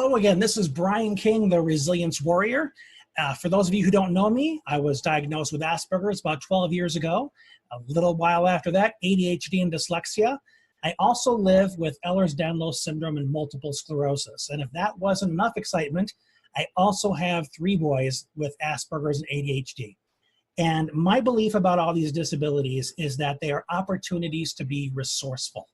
Hello again. This is Brian King, the Resilience Warrior. For those of you who don't know me, I was diagnosed with Asperger's about 12 years ago. A little while after that, ADHD and dyslexia. I also live with Ehlers-Danlos syndrome and multiple sclerosis. And if that wasn't enough excitement, I also have 3 boys with Asperger's and ADHD. And my belief about all these disabilities is that they are opportunities to be resourceful.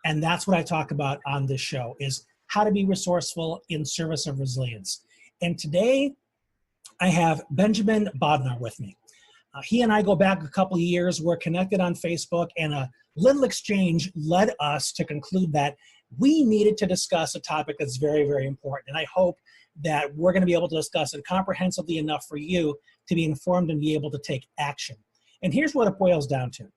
And that's what I talk about on this show, is how to be resourceful in service of resilience. And today, I have Benjamin Bodnar with me. He and I go back a couple of years. We're connected on Facebook, and a little exchange led us to conclude that we needed to discuss a topic that's very, very important. And I hope that we're going to be able to discuss it comprehensively enough for you to be informed and be able to take action. And here's what it boils down to.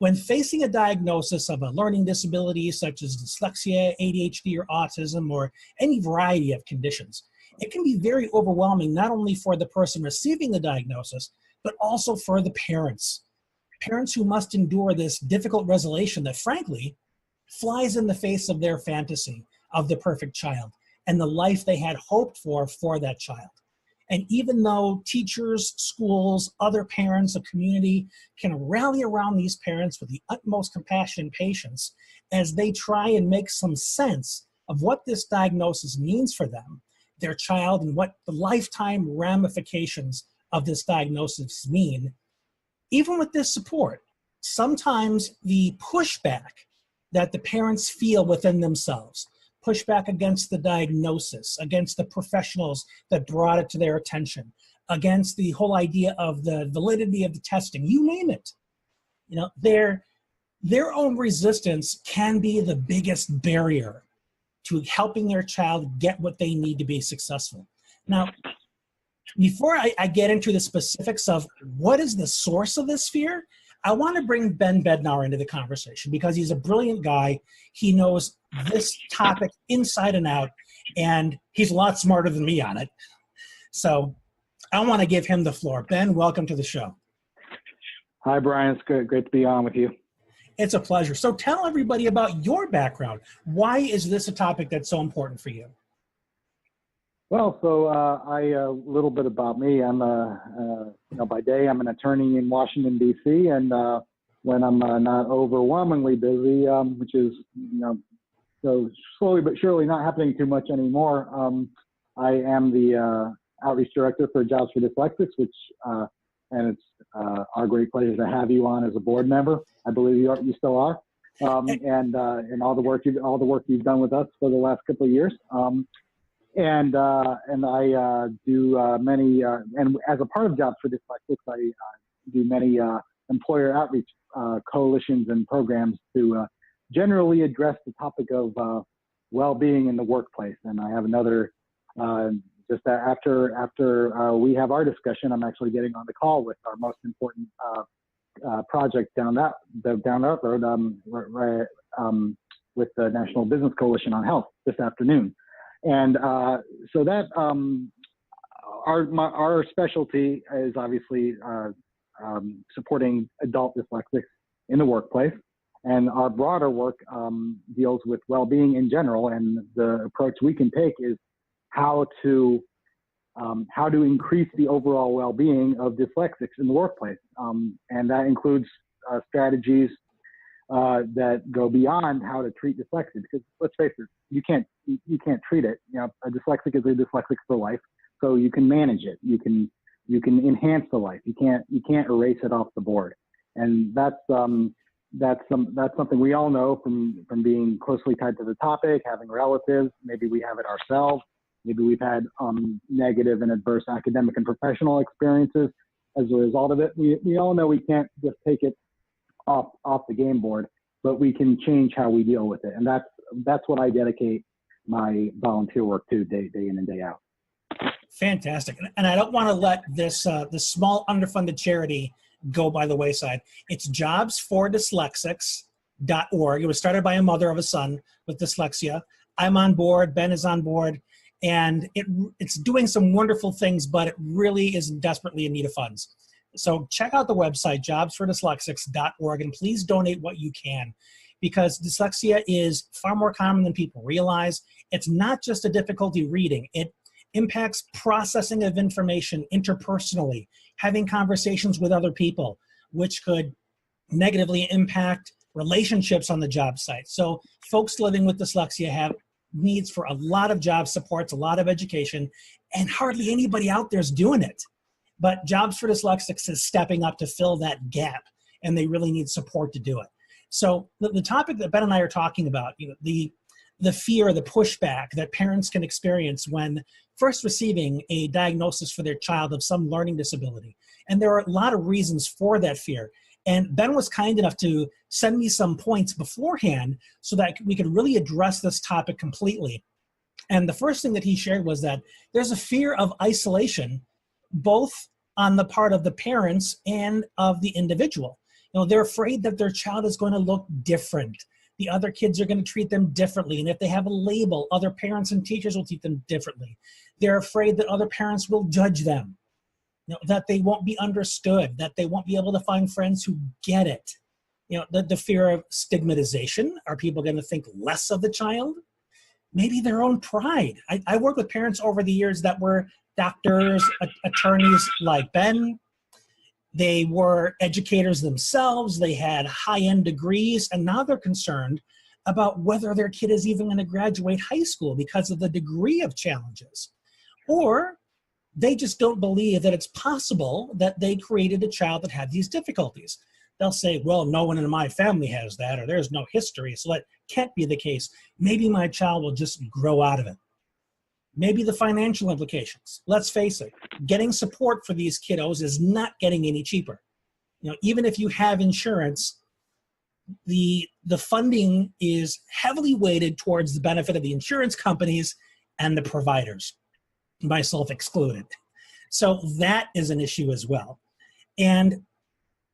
When facing a diagnosis of a learning disability such as dyslexia, ADHD, or autism, or any variety of conditions, it can be very overwhelming, not only for the person receiving the diagnosis, but also for the parents. Parents who must endure this difficult resolution that, frankly, flies in the face of their fantasy of the perfect child and the life they had hoped for that child. And even though teachers, schools, other parents, a community can rally around these parents with the utmost compassion and patience as they try and make some sense of what this diagnosis means for them, their child, and what the lifetime ramifications of this diagnosis mean, even with this support, sometimes the pushback that the parents feel within themselves, pushback against the diagnosis, against the professionals that brought it to their attention, against the whole idea of the validity of the testing, you name it. You know, their own resistance can be the biggest barrier to helping their child get what they need to be successful. Now, before I get into the specifics of what is the source of this fear, I want to bring Ben Bodnar into the conversation because he's a brilliant guy. He knows this topic inside and out, and he's a lot smarter than me on it. So I want to give him the floor. Ben, welcome to the show. Hi, Brian. It's great to be on with you. It's a pleasure. So tell everybody about your background. Why is this a topic that's so important for you? Well, so a little bit about me. I'm by day I'm an attorney in Washington D.C. and when I'm not overwhelmingly busy, which is so slowly but surely not happening too much anymore. I am the outreach director for Jobs for Dyslexics, which and it's our great pleasure to have you on as a board member. I believe you still are, and all the work you've done with us for the last couple of years. And I do many, and as a part of Jobs for Dyslexics, I do many employer outreach coalitions and programs to generally address the topic of well-being in the workplace. And I have another, just after we have our discussion, I'm actually getting on the call with our most important project down that road with the National Business Coalition on Health this afternoon. And so that our specialty is obviously supporting adult dyslexics in the workplace, and our broader work deals with well-being in general. And the approach we can take is how to increase the overall well-being of dyslexics in the workplace, and that includes strategies that go beyond how to treat dyslexia, because let's face it, you can't treat it. A dyslexic is a dyslexic for life, so you can manage it. You can enhance the life. You can't erase it off the board. And that's something we all know from being closely tied to the topic, having relatives. Maybe we have it ourselves. Maybe we've had negative and adverse academic and professional experiences as a result of it. We all know we can't just take it off the game board, but we can change how we deal with it. And that's what I dedicate my volunteer work to day in and day out. Fantastic. And I don't want to let this small underfunded charity go by the wayside. It's jobsfordyslexics.org. It was started by a mother of a son with dyslexia. I'm on board. Ben is on board. And it's doing some wonderful things, but it really is desperately in need of funds. So check out the website, jobsfordyslexics.org, and please donate what you can. because dyslexia is far more common than people realize. It's not just a difficulty reading. It impacts processing of information interpersonally, having conversations with other people, which could negatively impact relationships on the job site. So folks living with dyslexia have needs for a lot of job supports, a lot of education, and hardly anybody out there is doing it. But Jobs for Dyslexics is stepping up to fill that gap, and they really need support to do it. So the topic that Ben and I are talking about, the fear, the pushback that parents can experience when first receiving a diagnosis for their child of some learning disability. And there are a lot of reasons for that fear. And Ben was kind enough to send me some points beforehand so that we could really address this topic completely. And the first thing that he shared was that there's a fear of isolation, both on the part of the parents and of the individual. They're afraid that their child is going to look different. The other kids are going to treat them differently. And if they have a label, other parents and teachers will treat them differently. They're afraid that other parents will judge them, that they won't be understood, that they won't be able to find friends who get it. The fear of stigmatization. Are people going to think less of the child? Maybe their own pride. I worked with parents over the years that were doctors, attorneys like Ben. They were educators themselves. They had high-end degrees, and now they're concerned about whether their kid is even going to graduate high school because of the degree of challenges. Or they just don't believe that it's possible that they created a child that had these difficulties. They'll say, well, no one in my family has that, or there's no history, so that can't be the case. Maybe my child will just grow out of it. Maybe the financial implications. Let's face it, getting support for these kiddos is not getting any cheaper. Even if you have insurance, the funding is heavily weighted towards the benefit of the insurance companies and the providers, myself excluded. So that is an issue as well. And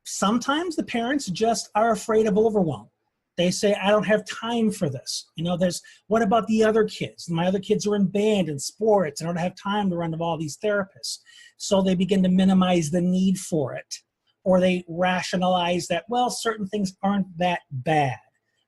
sometimes the parents just are afraid of overwhelm. They say, I don't have time for this. What about the other kids? My other kids are in band and sports. I don't have time to run to all these therapists. So they begin to minimize the need for it. Or they rationalize that, well, certain things aren't that bad.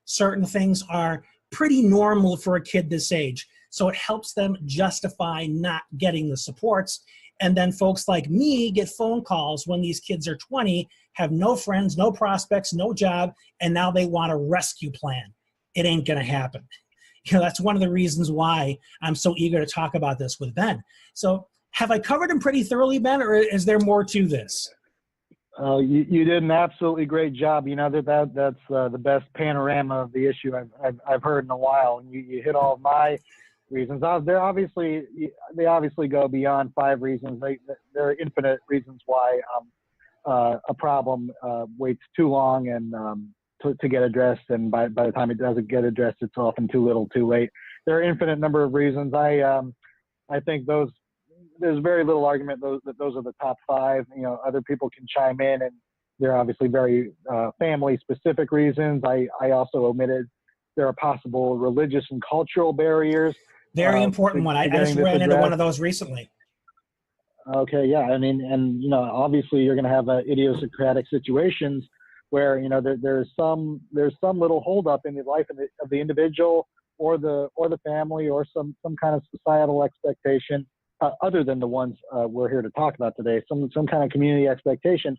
Certain things are pretty normal for a kid this age. So it helps them justify not getting the supports. And then folks like me get phone calls when these kids are 20, have no friends, no prospects, no job, and now they want a rescue plan. It ain't going to happen. That's one of the reasons why I'm so eager to talk about this with Ben. So have I covered him pretty thoroughly, Ben, or is there more to this? You did an absolutely great job. That's the best panorama of the issue I've heard in a while. And you hit all of my reasons. They obviously go beyond 5 reasons. There are infinite reasons why a problem waits too long and to get addressed, and by the time it doesn't get addressed, it's often too little, too late. There are infinite number of reasons. I think there's very little argument that those are the top 5. Other people can chime in, and they're obviously very family-specific reasons. I also omitted there are possible religious and cultural barriers. Very important one. I just ran into one of those recently. Okay, yeah. Obviously you're going to have idiosyncratic situations where there's some little holdup in the life of the individual or the family, or some kind of societal expectation other than the ones we're here to talk about today. Some kind of community expectation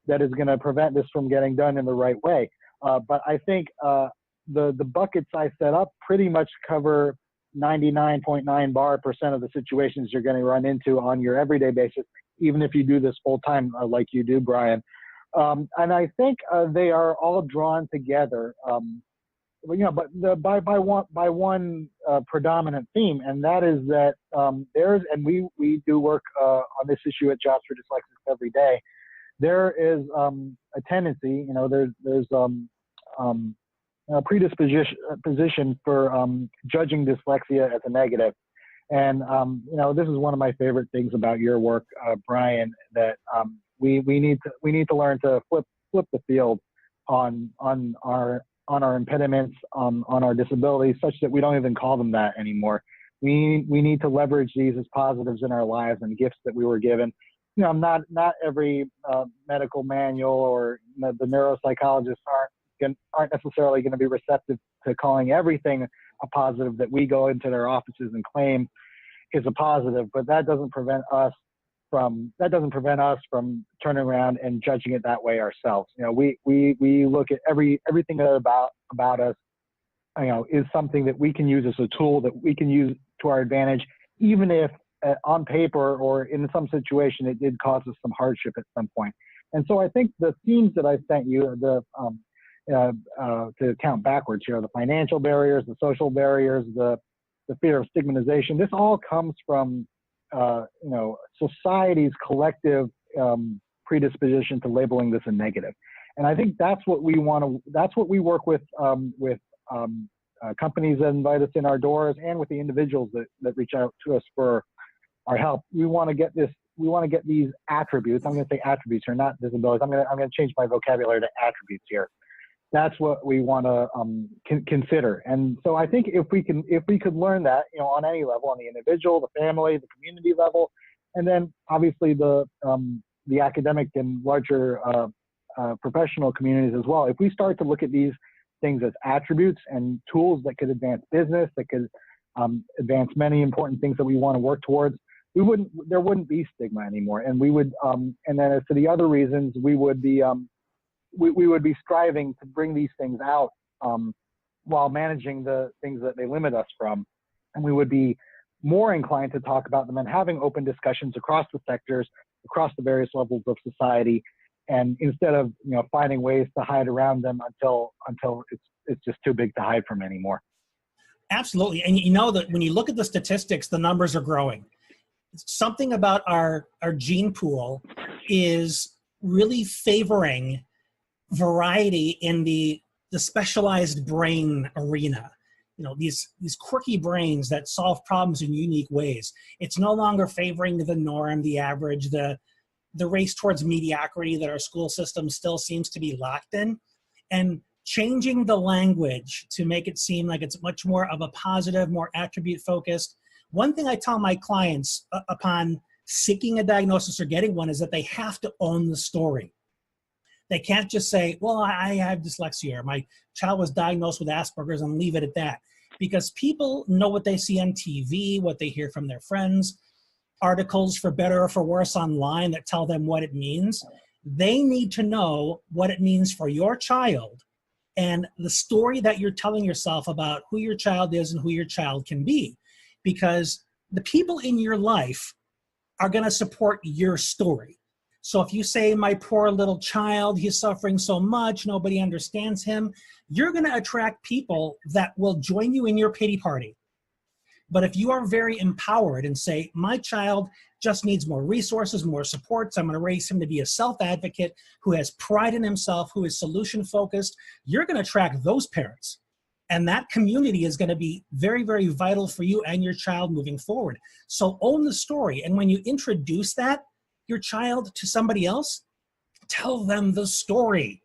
that is going to prevent this from getting done in the right way. But I think the buckets I set up pretty much cover 99.9% of the situations you're going to run into on your everyday basis, even if you do this full time like you do, Brian. And I think they are all drawn together, but by one predominant theme, and that is that we do work on this issue at Jobs for Dyslexics every day. There is a tendency, there's a predisposition for judging dyslexia as a negative. And, this is one of my favorite things about your work, Brian, that we need to learn to flip the field on our impediments, on our disabilities, such that we don't even call them that anymore. We need to leverage these as positives in our lives and gifts that we were given. Not every medical manual or the neuropsychologists aren't necessarily going to be receptive to calling everything a positive that we go into their offices and claim is a positive, but that doesn't prevent us from turning around and judging it that way ourselves. We look at everything about us, is something that we can use as a tool that we can use to our advantage, even if on paper or in some situation it did cause us some hardship at some point. And so I think the themes that I sent you, to count backwards here, the financial barriers, the social barriers, the fear of stigmatization, this all comes from society's collective predisposition to labeling this a negative. And I think that's what we work with companies that invite us in our doors, and with the individuals that reach out to us for our help. We want to get these attributes. I'm going to say attributes here, not disabilities. I'm going to change my vocabulary to attributes here. That's what we want to consider. And so I think if we could learn that, on any level, on the individual, the family, the community level, and then obviously the academic and larger professional communities as well. If we start to look at these things as attributes and tools that could advance business, that could advance many important things that we want to work towards, there wouldn't be stigma anymore. And we would, and then as to the other reasons, we would be striving to bring these things out while managing the things that they limit us from. And we would be more inclined to talk about them and having open discussions across the sectors, across the various levels of society, and instead of finding ways to hide around them until it's just too big to hide from anymore. Absolutely. And that when you look at the statistics, the numbers are growing. Something about our gene pool is really favoring variety in the specialized brain arena. These quirky brains that solve problems in unique ways. It's no longer favoring the norm, the average, the race towards mediocrity that our school system still seems to be locked in, and changing the language to make it seem like it's much more of a positive, more attribute focused. One thing I tell my clients upon seeking a diagnosis or getting one is that they have to own the story. They can't just say, well, I have dyslexia, or my child was diagnosed with Asperger's, and leave it at that. Because people know what they see on TV, what they hear from their friends, articles for better or for worse online that tell them what it means. They need to know what it means for your child and the story that you're telling yourself about who your child is and who your child can be. Because the people in your life are going to support your story. So if you say, my poor little child, he's suffering so much, nobody understands him, you're going to attract people that will join you in your pity party. But if you are very empowered and say, my child just needs more resources, more supports, I'm going to raise him to be a self-advocate who has pride in himself, who is solution-focused, you're going to attract those parents. And that community is going to be very, very vital for you and your child moving forward. So own the story. And when you introduce your child to somebody else, tell them the story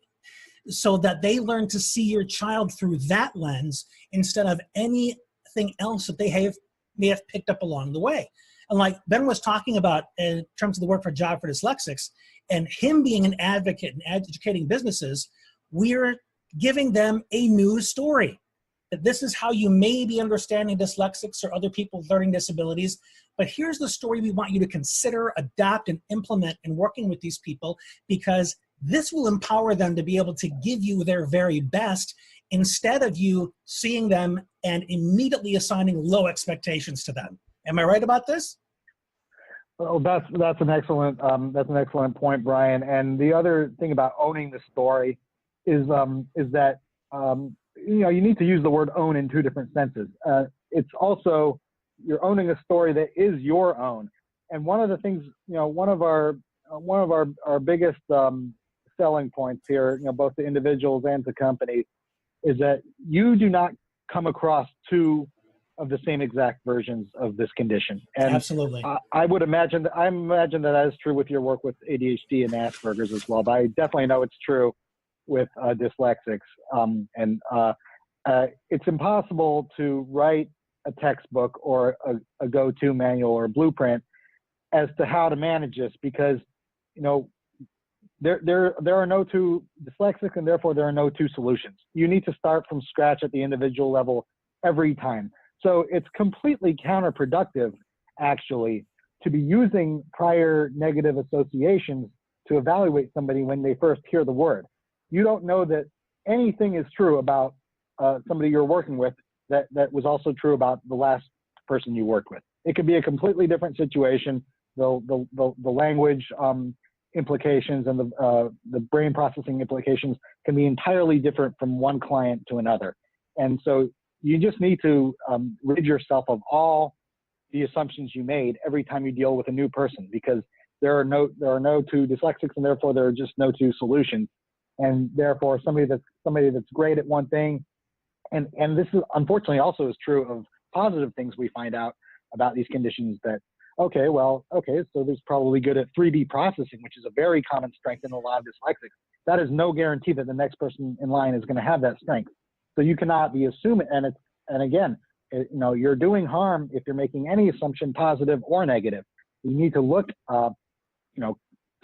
so that they learn to see your child through that lens instead of anything else that they may have picked up along the way. And like Ben was talking about in terms of the work for Job for Dyslexics and him being an advocate and educating businesses, we're giving them a news story. That this is how you may be understanding dyslexics or other people with learning disabilities, but here's the story we want you to consider, adopt, and implement in working with these people, because this will empower them to be able to give you their very best instead of you seeing them and immediately assigning low expectations to them. Am I right about this? Well, that's an excellent point, Brian. And the other thing about owning the story is that you need to use the word own in two different senses. It's also, you're owning a story that is your own. And one of the things, one of our biggest selling points here, both to individuals and to companies, is that you do not come across two of the same exact versions of this condition. And absolutely. I imagine that is true with your work with ADHD and Asperger's as well, but I definitely know it's true with dyslexics. It's impossible to write a textbook or a go-to manual or a blueprint as to how to manage this, because there are no two dyslexics, and therefore there are no two solutions. You need to start from scratch at the individual level every time. So it's completely counterproductive, actually, to be using prior negative associations to evaluate somebody when they first hear the word. You don't know that anything is true about somebody you're working with that was also true about the last person you worked with. It could be a completely different situation. The language implications and the brain processing implications can be entirely different from one client to another. And so you just need to rid yourself of all the assumptions you made every time you deal with a new person, because there are no two dyslexics, and therefore there are just no two solutions. And therefore somebody that's great at one thing, and this is unfortunately also is true of positive things we find out about these conditions, that okay, so there's probably good at 3D processing, which is a very common strength in a lot of dyslexics. That is no guarantee that the next person in line is going to have that strength. So you cannot be assuming, and again, you're doing harm if you're making any assumption, positive or negative. You need to look,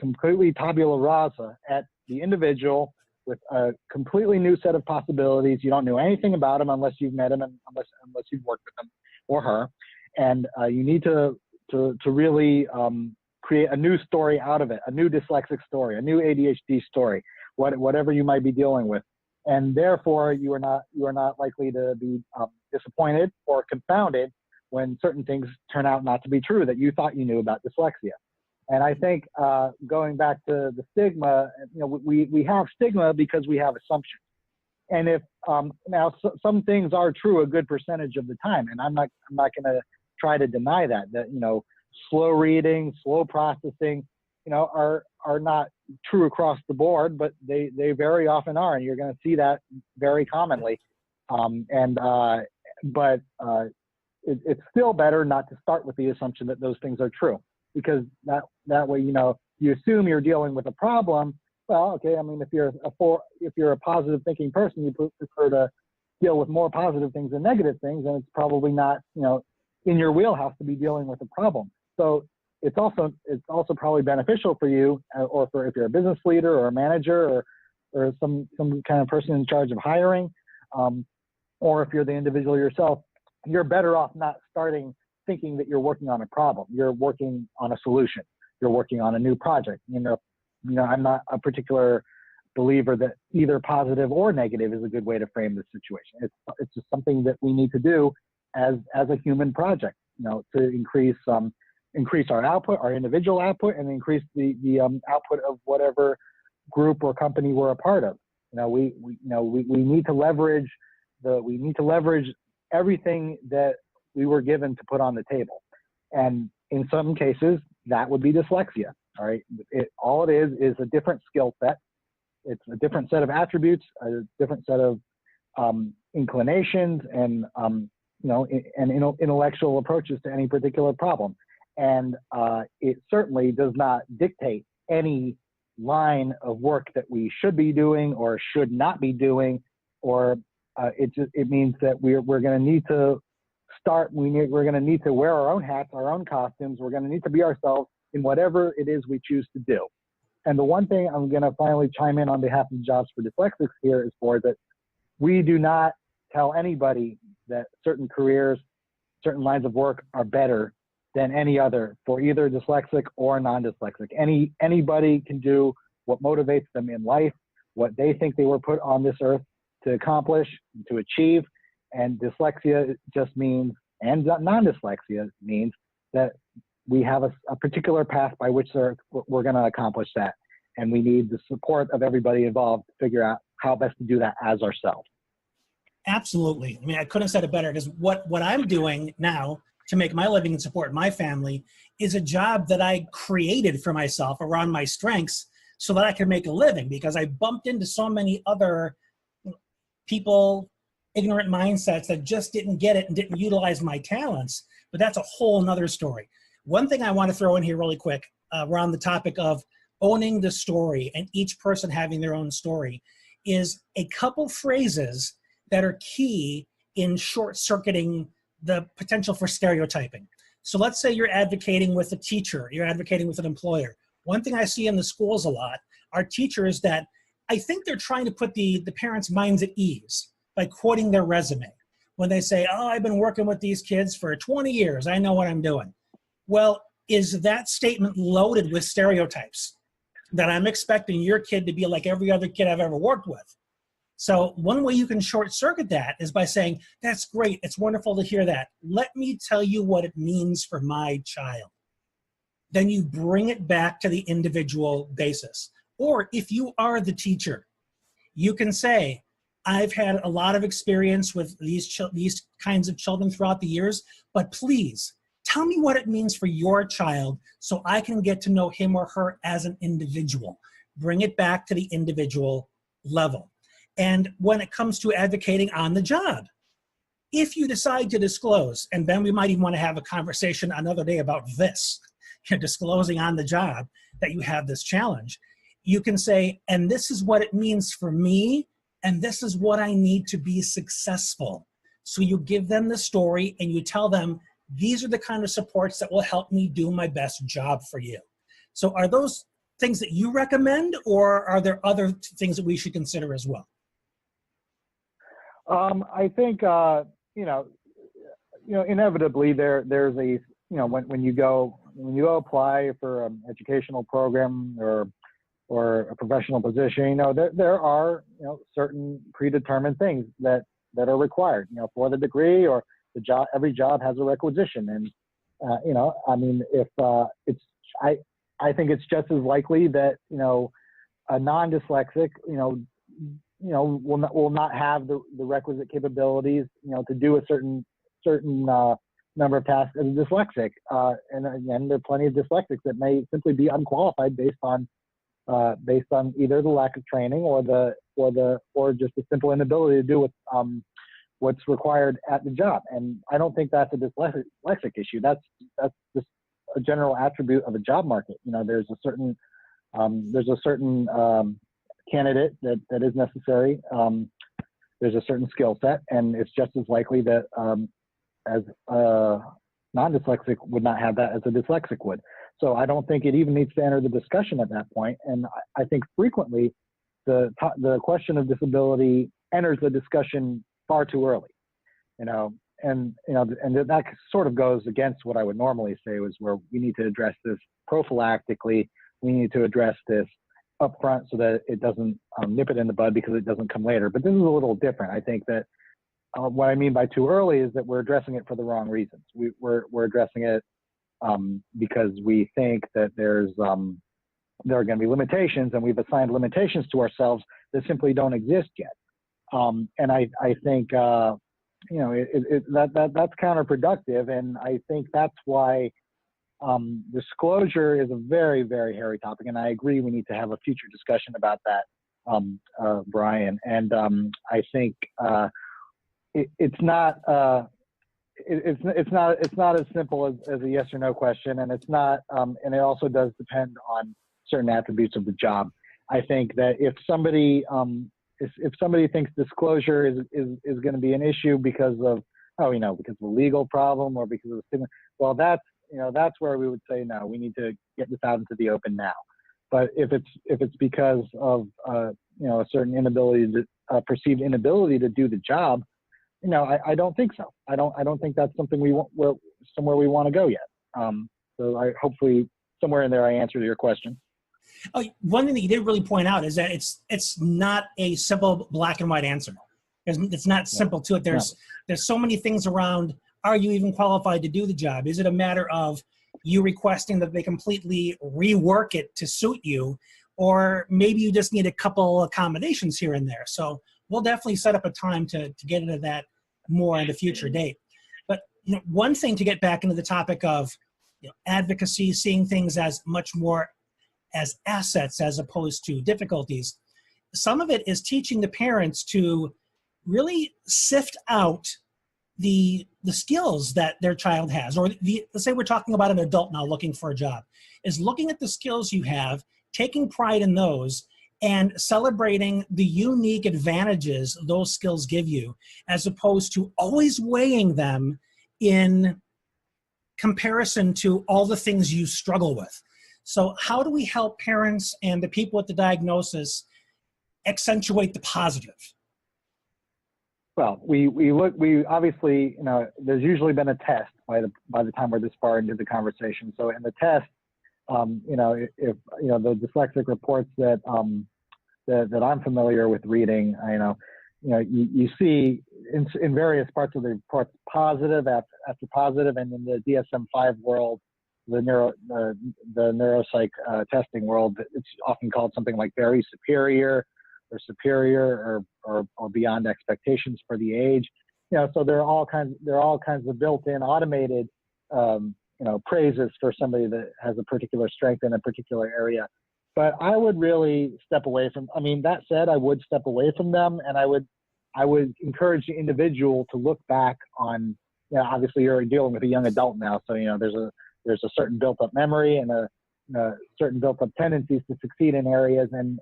completely tabula rasa at the individual with a completely new set of possibilities. You don't know anything about him unless you've met him, and unless you've worked with him or her, and you need to really create a new story out of it, a new dyslexic story, a new ADHD story, whatever you might be dealing with. And therefore, you are not likely to be disappointed or confounded when certain things turn out not to be true that you thought you knew about dyslexia. And I think going back to the stigma, we have stigma because we have assumptions. And if now some things are true a good percentage of the time, and I'm not going to try to deny that slow reading, slow processing, are not true across the board, but they very often are, and you're going to see that very commonly. But it's still better not to start with the assumption that those things are true, because that way you assume you're dealing with a problem. Well, okay, I mean, if you're a positive thinking person, you prefer to deal with more positive things than negative things, and it's probably not in your wheelhouse to be dealing with a problem. So it's also probably beneficial for you, or for if you're a business leader or a manager or some kind of person in charge of hiring, or if you're the individual yourself, you're better off not starting thinking that you're working on a problem. You're working on a solution. You're working on a new project. I'm not a particular believer that either positive or negative is a good way to frame this situation. It's just something that we need to do as a human project, to increase our output, our individual output, and increase the output of whatever group or company we're a part of. We need to leverage everything that we were given to put on the table. And in some cases, that would be dyslexia. All right. All it is a different skill set. It's a different set of attributes, a different set of inclinations, and intellectual approaches to any particular problem. And it certainly does not dictate any line of work that we should be doing or should not be doing, or it means that we're going to need to we're going to need to wear our own hats, our own costumes. We're going to need to be ourselves in whatever it is we choose to do. And the one thing I'm going to finally chime in on behalf of Jobs for Dyslexics here is that we do not tell anybody that certain careers, certain lines of work are better than any other for either dyslexic or non-dyslexic. Anybody can do what motivates them in life, what they think they were put on this earth to accomplish, to achieve. And dyslexia just means, and non-dyslexia means, that we have a particular path by which we're going to accomplish that. And we need the support of everybody involved to figure out how best to do that as ourselves. Absolutely. I mean, I couldn't have said it better, because what I'm doing now to make my living and support my family is a job that I created for myself around my strengths so that I can make a living, because I bumped into so many other people, ignorant mindsets that just didn't get it and didn't utilize my talents. But that's a whole nother story. One thing I want to throw in here really quick around the topic of owning the story and each person having their own story is a couple phrases that are key in short-circuiting the potential for stereotyping. So let's say you're advocating with a teacher, you're advocating with an employer. One thing I see in the schools a lot, are teachers that I think they're trying to put the parents' minds at ease by quoting their resume. When they say, oh, I've been working with these kids for 20 years, I know what I'm doing. Well, is that statement loaded with stereotypes that I'm expecting your kid to be like every other kid I've ever worked with? So one way you can short circuit that is by saying, that's great, it's wonderful to hear that. Let me tell you what it means for my child. Then you bring it back to the individual basis. Or if you are the teacher, you can say, I've had a lot of experience with these kinds of children throughout the years, but please tell me what it means for your child so I can get to know him or her as an individual. Bring it back to the individual level. And when it comes to advocating on the job, if you decide to disclose, and Ben, we might even want to have a conversation another day about this, disclosing on the job that you have this challenge, you can say, and this is what it means for me, and this is what I need to be successful. So you give them the story and you tell them, these are the kind of supports that will help me do my best job for you. So are those things that you recommend, or are there other things that we should consider as well? I think, inevitably there's a, when you go apply for an educational program or a professional position, there are, certain predetermined things that are required, for the degree, or the job. Every job has a requisition. And, I think it's just as likely that, a non-dyslexic, will not have the requisite capabilities, to do a certain number of tasks as a dyslexic. And again, there are plenty of dyslexics that may simply be unqualified based on either the lack of training or just the simple inability to do what's required at the job. And I don't think that's a dyslexic issue. That's just a general attribute of a job market. There's a certain candidate that is necessary. There's a certain skill set, and it's just as likely that as a non-dyslexic would not have that as a dyslexic would. So I don't think it even needs to enter the discussion at that point. And I think frequently the question of disability enters the discussion far too early, and that sort of goes against what I would normally say was where we need to address this prophylactically. We need to address this up front so that it doesn't nip it in the bud because it doesn't come later. But this is a little different. I think that what I mean by too early is that we're addressing it for the wrong reasons. We're addressing it because we think that there are going to be limitations, and we've assigned limitations to ourselves that simply don't exist yet. And I think that's counterproductive, and I think that's why disclosure is a very, very hairy topic. And I agree we need to have a future discussion about that, Brian. And I think it's not as simple as a yes or no question, and it's not, and it also does depend on certain attributes of the job. I think that if somebody thinks disclosure is going to be an issue because of a legal problem or because of stigma, well, that's where we would say no, we need to get this out into the open now. But if it's because of a certain perceived inability to do the job, I don't think so. I don't think that's something somewhere we want to go yet. So I hopefully somewhere in there I answered your question. Oh, one thing that you did really point out is that it's not a simple black and white answer. It's not simple to it. There's so many things around. Are you even qualified to do the job? Is it a matter of you requesting that they completely rework it to suit you, or maybe you just need a couple accommodations here and there? So we'll definitely set up a time to get into that more at a future date. But one thing to get back into the topic of advocacy, seeing things as much more as assets as opposed to difficulties, some of it is teaching the parents to really sift out the skills that their child has, or let's say we're talking about an adult now looking for a job, is looking at the skills you have, taking pride in those, and celebrating the unique advantages those skills give you, as opposed to always weighing them in comparison to all the things you struggle with. So how do we help parents and the people with the diagnosis accentuate the positive? Well, we obviously, there's usually been a test by the time we're this far into the conversation. So in the test, if the dyslexic reports that that I'm familiar with reading, you see in various parts of the reports positive after positive, and in the DSM-5 world, the neuropsych testing world, it's often called something like very superior or superior or beyond expectations for the age. So there are all kinds of built-in automated praises for somebody that has a particular strength in a particular area. But I would really step away from, that said, I would step away from them, and I would encourage the individual to look back on, obviously you're dealing with a young adult now, so there's a certain built-up memory and a certain built-up tendencies to succeed in areas and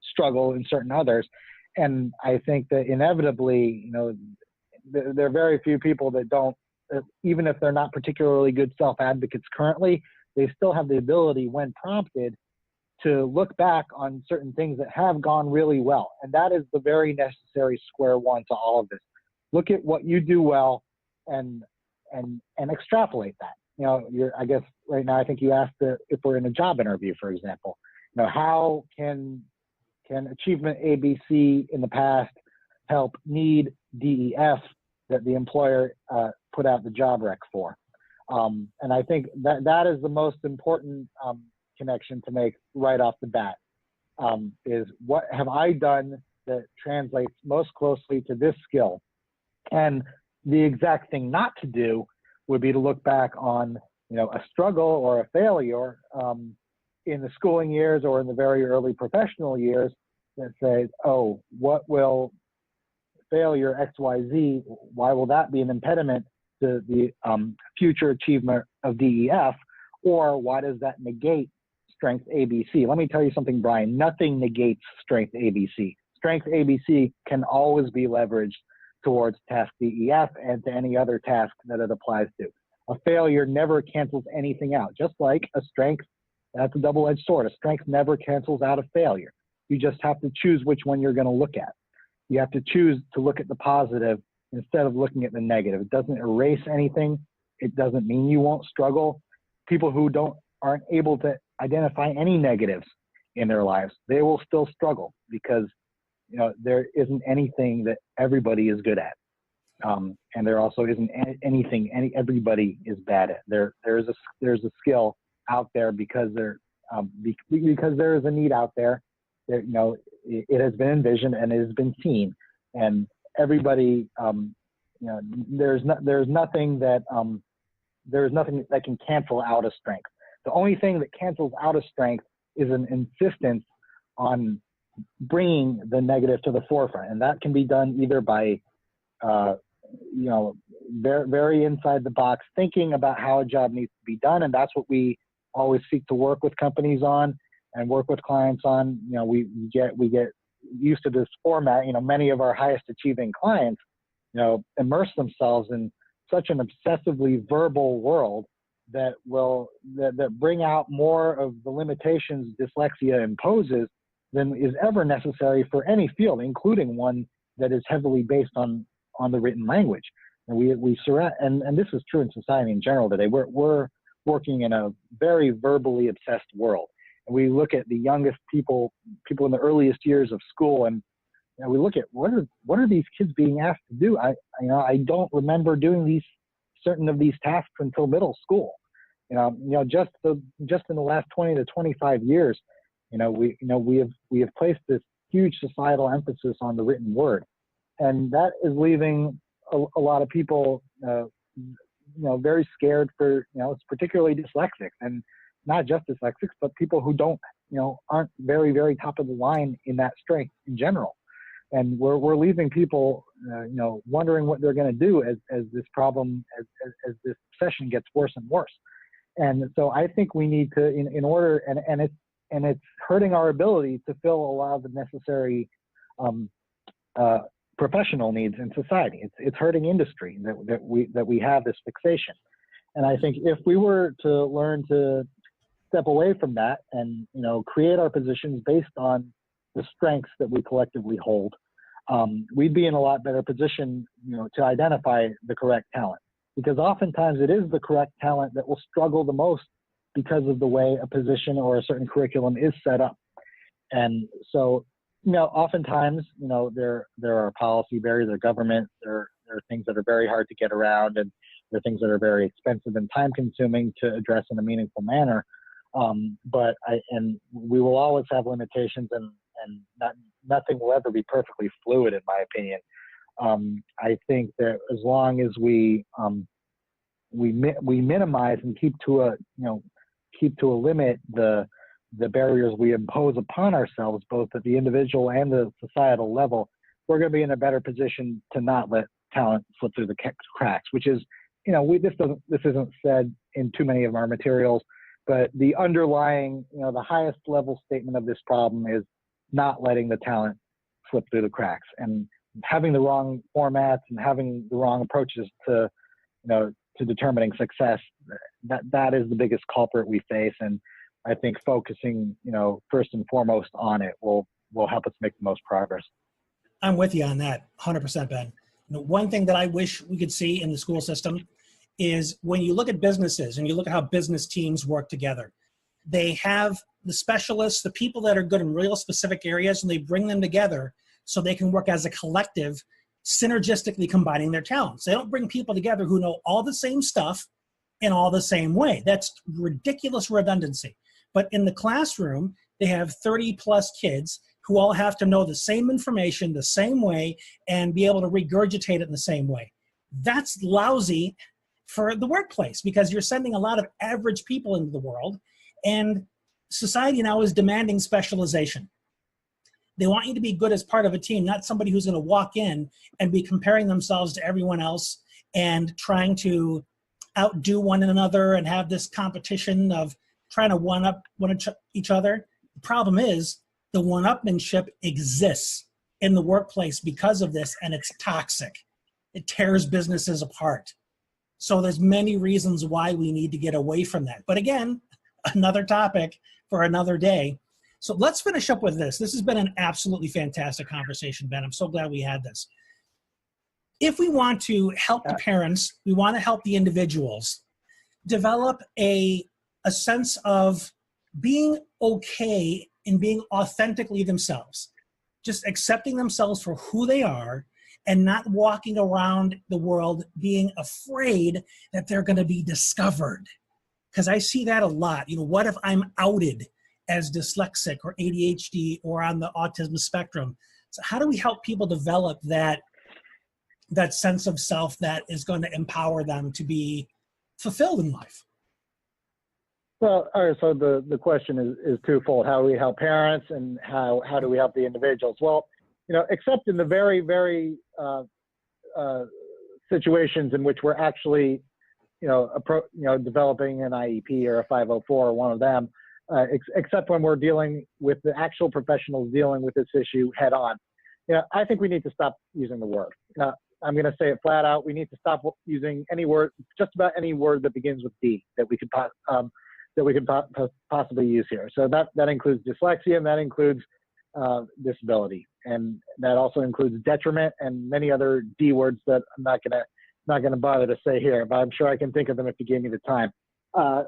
struggle in certain others. And I think that inevitably, there are very few people that don't, even if they're not particularly good self-advocates currently, they still have the ability, when prompted, to look back on certain things that have gone really well. And that is the very necessary square one to all of this. Look at what you do well and extrapolate that. I guess right now, I think you asked if we're in a job interview, for example, how can achievement ABC in the past help need DEF that the employer put out the job rec for? And I think that is the most important connection to make right off the bat, is what have I done that translates most closely to this skill? And the exact thing not to do would be to look back on, a struggle or a failure in the schooling years or in the very early professional years that says, oh, what will failure XYZ, why will that be an impediment to the future achievement of DEF, or why does that negate strength ABC? Let me tell you something, Brian. Nothing negates strength ABC. Strength ABC can always be leveraged towards task DEF and to any other task that it applies to. A failure never cancels anything out. Just like a strength, that's a double-edged sword. A strength never cancels out a failure. You just have to choose which one you're going to look at. You have to choose to look at the positive instead of looking at the negative. It doesn't erase anything. It doesn't mean you won't struggle. People who aren't able to identify any negatives in their lives, they will still struggle because there isn't anything that everybody is good at, and there also isn't anything everybody is bad at. There's a skill out there because there is a need out there. It has been envisioned and it has been seen, and everybody, there's nothing that can cancel out a strength. The only thing that cancels out a strength is an insistence on bringing the negative to the forefront, and that can be done either by, very inside the box thinking about how a job needs to be done, and that's what we always seek to work with companies on and work with clients on. We get used to this format. Many of our highest achieving clients, immerse themselves in such an obsessively verbal world that bring out more of the limitations dyslexia imposes than is ever necessary for any field, including one that is heavily based on the written language. And we surround, and this is true in society in general today. We're working in a very verbally obsessed world. And we look at the youngest people in the earliest years of school, and we look at what are these kids being asked to do? I don't remember doing certain of these tasks until middle school. Just in the last 20 to 25 years, we have placed this huge societal emphasis on the written word, and that is leaving a lot of people, very scared for, it's particularly dyslexics, and not just dyslexics, but people who aren't very, very top of the line in that strength in general. And we're leaving people, wondering what they're going to do as this problem, as this obsession gets worse and worse. And so I think we need to, in order, and it's hurting our ability to fill a lot of the necessary professional needs in society. It's hurting industry that we have this fixation. And I think if we were to learn to step away from that and, create our positions based on the strengths that we collectively hold, we'd be in a lot better position, to identify the correct talent. Because oftentimes it is the correct talent that will struggle the most because of the way a position or a certain curriculum is set up. And so, oftentimes, there are policy barriers, there are government, there are things that are very hard to get around, and there are things that are very expensive and time consuming to address in a meaningful manner. But we will always have limitations, and nothing will ever be perfectly fluid, in my opinion. I think that as long as we minimize and keep to a limit the barriers we impose upon ourselves, both at the individual and the societal level, we're going to be in a better position to not let talent slip through the cracks. Which is, this isn't said in too many of our materials, but the underlying, the highest level statement of this problem is not letting the talent slip through the cracks, and having the wrong formats and having the wrong approaches to determining success. That is the biggest culprit we face, and I think focusing, first and foremost on it will help us make the most progress. I'm with you on that, 100%, Ben. One thing that I wish we could see in the school system is when you look at businesses and you look at how business teams work together, they have the specialists, the people that are good in real specific areas, and they bring them together so they can work as a collective, synergistically combining their talents. They don't bring people together who know all the same stuff in all the same way. That's ridiculous redundancy. But in the classroom, they have 30 plus kids who all have to know the same information the same way and be able to regurgitate it in the same way. That's lousy for the workplace, because you're sending a lot of average people into the world, and society now is demanding specialization. They want you to be good as part of a team, not somebody who's going to walk in and be comparing themselves to everyone else and trying to outdo one another and have this competition of trying to one-up each other. The problem is the one-upmanship exists in the workplace because of this, and it's toxic. It tears businesses apart. So there's many reasons why we need to get away from that. But again, another topic for another day. So let's finish up with this. This has been an absolutely fantastic conversation, Ben. I'm so glad we had this. If we want to help the parents, we want to help the individuals develop a sense of being okay and being authentically themselves, just accepting themselves for who they are and not walking around the world being afraid that they're going to be discovered. Because I see that a lot. What if I'm outed as dyslexic or ADHD or on the autism spectrum? So how do we help people develop that sense of self that is going to empower them to be fulfilled in life? Well, all right, so the question is twofold. How do we help parents, and how do we help the individuals? Well, except in the very, very situations in which we're actually, developing an IEP or a 504 or one of them, except when we're dealing with the actual professionals dealing with this issue head on. I think we need to stop using the word. I'm going to say it flat out. We need to stop using any word, just about any word that begins with D that we could possibly use here. So that includes dyslexia, and that includes disability, and that also includes detriment and many other D words that I'm not gonna bother to say here, but I'm sure I can think of them if you gave me the time. I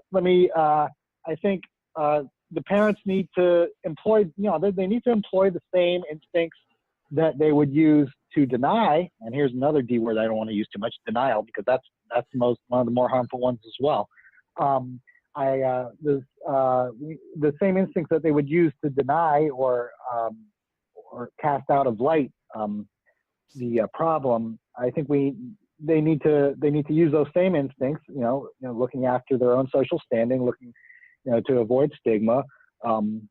think the parents need to employ, they need to employ the same instincts that they would use to deny. And here's another D word I don't want to use too much: denial, because that's one of the more harmful ones as well. The same instincts that they would use to deny or cast out of light the problem. I think they need to use those same instincts. Looking after their own social standing, looking to avoid stigma, and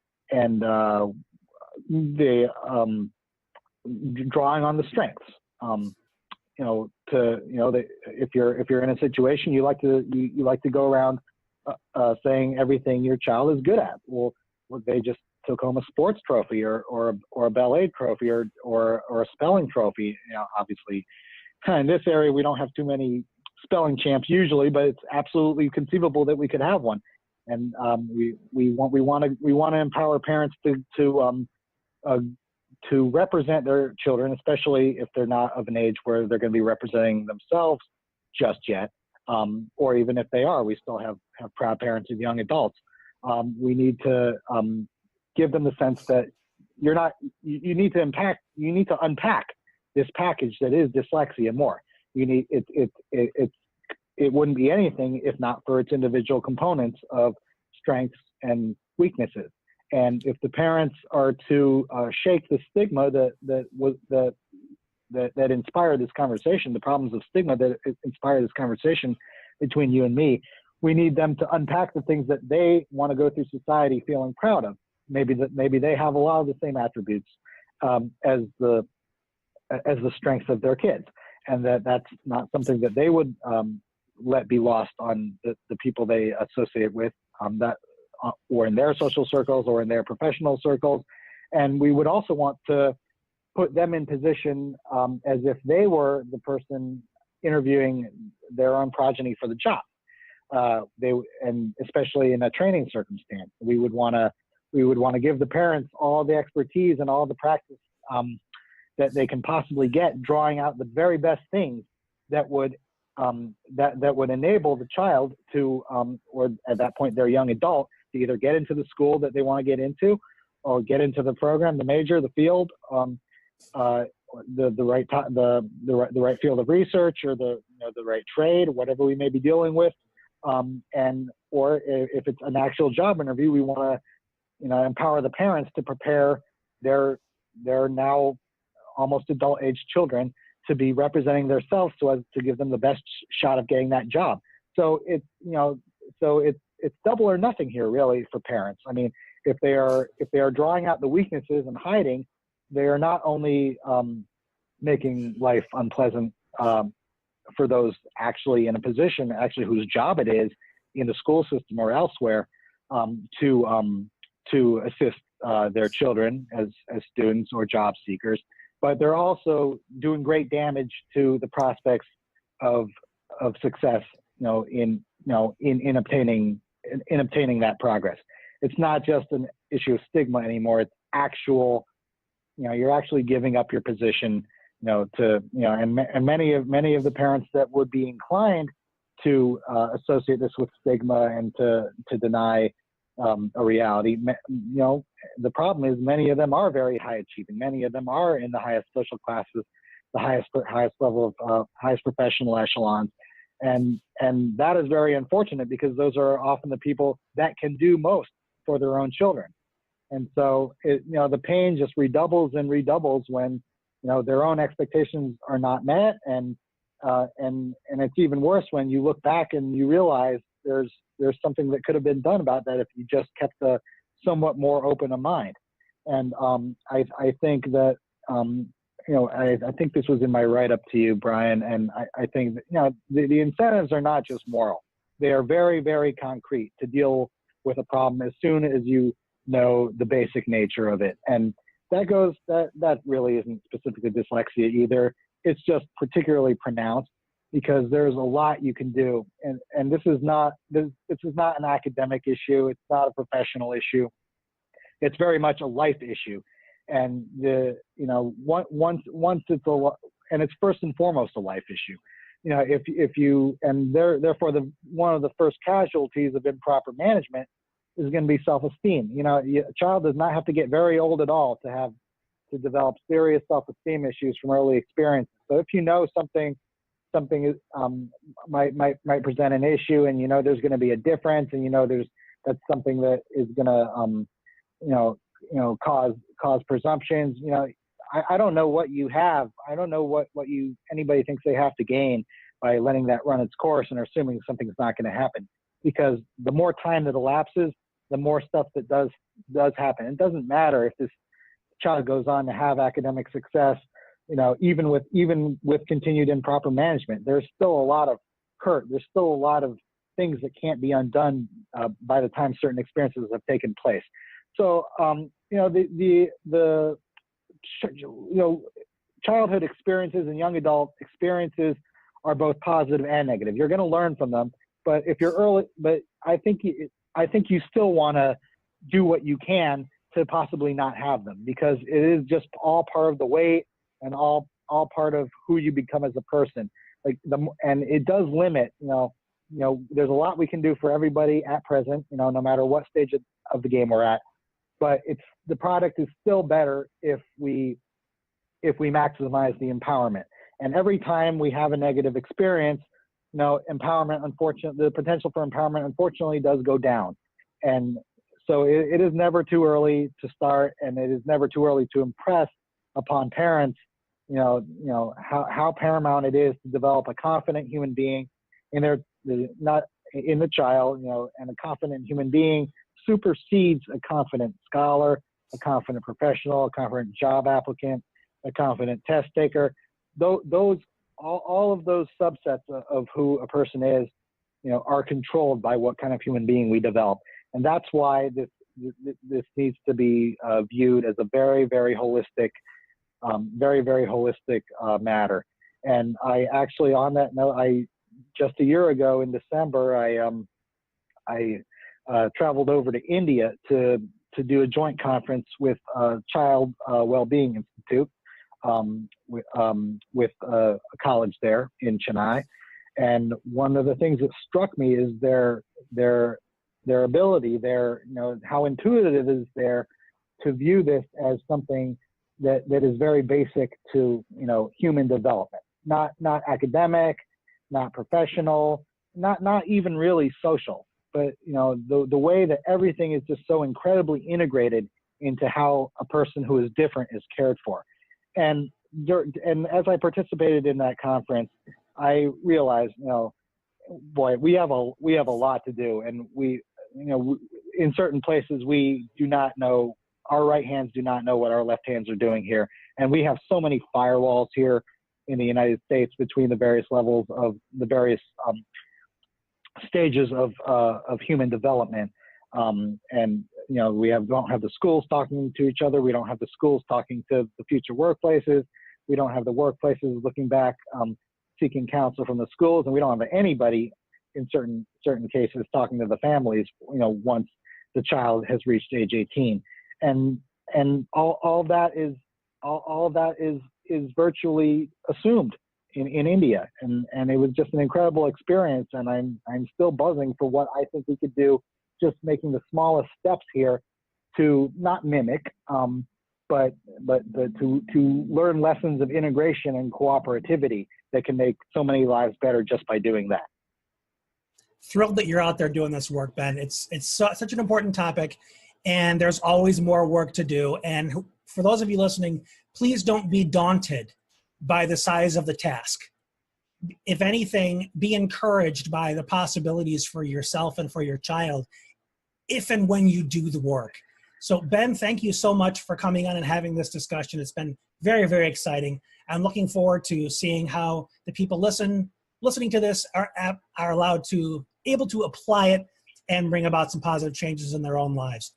drawing on the strengths. If you're in a situation you like to go around saying everything your child is good at. Well, they just took home a sports trophy or a ballet trophy or a spelling trophy. Obviously, in this area we don't have too many spelling champs usually, but it's absolutely conceivable that we could have one. And we want to empower parents to represent their children, especially if they're not of an age where they're going to be representing themselves just yet, or even if they are, we still have proud parents of young adults. We need to give them the sense that you need to unpack this package that is dyslexia more. It wouldn't be anything if not for its individual components of strengths and weaknesses. And if the parents are to shake the stigma that inspired this conversation, the problems of stigma that inspired this conversation between you and me, we need them to unpack the things that they want to go through society feeling proud of. Maybe they have a lot of the same attributes as the strengths of their kids, and that's not something that they would let be lost on the people they associate with, or in their social circles or in their professional circles. And we would also want to put them in position as if they were the person interviewing their own progeny for the job. And especially in a training circumstance, we would want to give the parents all the expertise and all the practice that they can possibly get, drawing out the very best things that would enable the child to, or at that point their young adult, to either get into the school that they want to get into, or get into the program, the major, the field, the right field of research, or the right trade, whatever we may be dealing with, or if it's an actual job interview, we want to empower the parents to prepare their now almost adult age children to be representing themselves so as to give them the best shot of getting that job. So it's double or nothing here, really, for parents. I mean, if they are drawing out the weaknesses and hiding, they are not only making life unpleasant for those actually in a position, whose job it is in the school system or elsewhere, to assist their children as students or job seekers, but they're also doing great damage to the prospects of success, in obtaining that progress. It's not just an issue of stigma anymore. It's actual, you're actually giving up your position, and many of the parents that would be inclined to associate this with stigma and to deny a reality, the problem is many of them are very high achieving. Many of them are in the highest social classes, the highest level of highest professional echelons. And that is very unfortunate, because those are often the people that can do most for their own children. And so the pain just redoubles and redoubles when their own expectations are not met, and it's even worse when you look back and you realize there's something that could have been done about that if you just kept a somewhat more open a mind. And I think that I think this was in my write-up to you, Brian, and I think that, the incentives are not just moral. They are very, very concrete to deal with a problem as soon as you know the basic nature of it. And that really isn't specifically dyslexia either. It's just particularly pronounced because there's a lot you can do. And this is not an academic issue. It's not a professional issue. It's very much a life issue. And once it's first and foremost a life issue. Therefore one of the first casualties of improper management is going to be self-esteem. A child does not have to get very old at all to develop serious self-esteem issues from early experiences. So if something might present an issue, and there's going to be a difference, and that's something that is going to cause presumptions. I don't know what you have. I don't know what anybody thinks they have to gain by letting that run its course and assuming something's not going to happen. Because the more time that elapses, the more stuff that does happen. It doesn't matter if this child goes on to have academic success, even with continued improper management. There's still a lot of hurt. There's still a lot of things that can't be undone by the time certain experiences have taken place. So, childhood experiences and young adult experiences are both positive and negative. You're going to learn from them, but I think I think you still want to do what you can to possibly not have them, because it is just all part of the weight and all part of who you become as a person. And it does limit, there's a lot we can do for everybody at present, no matter what stage of the game we're at, but the product is still better if we maximize the empowerment. And every time we have a negative experience, empowerment, the potential for empowerment, unfortunately, does go down. And so it is never too early to start, and it is never too early to impress upon parents, how paramount it is to develop a confident human being not in the child, and a confident human being supersedes a confident scholar, a confident professional, a confident job applicant, a confident test taker. All of those subsets of who a person is, are controlled by what kind of human being we develop. And that's why this needs to be viewed as a very, very holistic, matter. And I actually, on that note, just a year ago in December, I traveled over to India to do a joint conference with Child Wellbeing Institute, with a college there in Chennai. And one of the things that struck me is their ability, how intuitive it is there to view this as something that is very basic to, human development, not academic, not professional, not even really social, but, the way that everything is just so incredibly integrated into how a person who is different is cared for. And as I participated in that conference, I realized, boy, we have a lot to do, and in certain places we do not know, our right hands do not know what our left hands are doing here, and we have so many firewalls here in the United States between the various levels of the various stages of human development, and we don't have the schools talking to each other. We don't have the schools talking to the future workplaces. We don't have the workplaces looking back, seeking counsel from the schools, and we don't have anybody in certain cases talking to the families, once the child has reached age 18. And all of that is virtually assumed in India. And it was just an incredible experience, and I'm still buzzing for what I think we could do, just making the smallest steps here to not mimic, but to learn lessons of integration and cooperativity that can make so many lives better just by doing that. Thrilled that you're out there doing this work, Ben. It's such an important topic, and there's always more work to do. And for those of you listening, please don't be daunted by the size of the task. If anything, be encouraged by the possibilities for yourself and for your child if and when you do the work. So Ben, thank you so much for coming on and having this discussion. It's been very, very exciting. I'm looking forward to seeing how the people listening to this are able to apply it and bring about some positive changes in their own lives.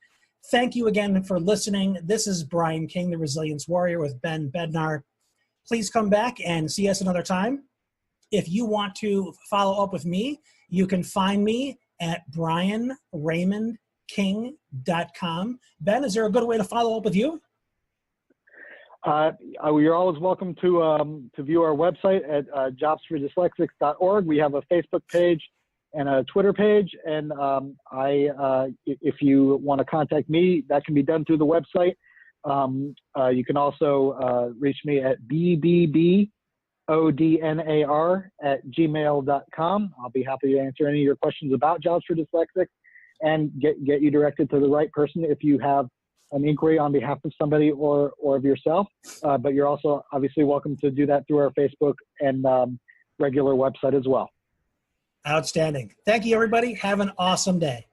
Thank you again for listening. This is Brian King, the Resilience Warrior, with Ben Bodnar. Please come back and see us another time. If you want to follow up with me, you can find me at brianraymondking.com. Ben, is there a good way to follow up with you? You're always welcome to view our website at jobsfordyslexics.org. We have a Facebook page and a Twitter page, and if you want to contact me, that can be done through the website. You can also reach me at bbodnar@gmail.com. I'll be happy to answer any of your questions about Jobs for Dyslexics and get you directed to the right person if you have an inquiry on behalf of somebody or of yourself. But you're also obviously welcome to do that through our Facebook and regular website as well. Outstanding. Thank you, everybody. Have an awesome day.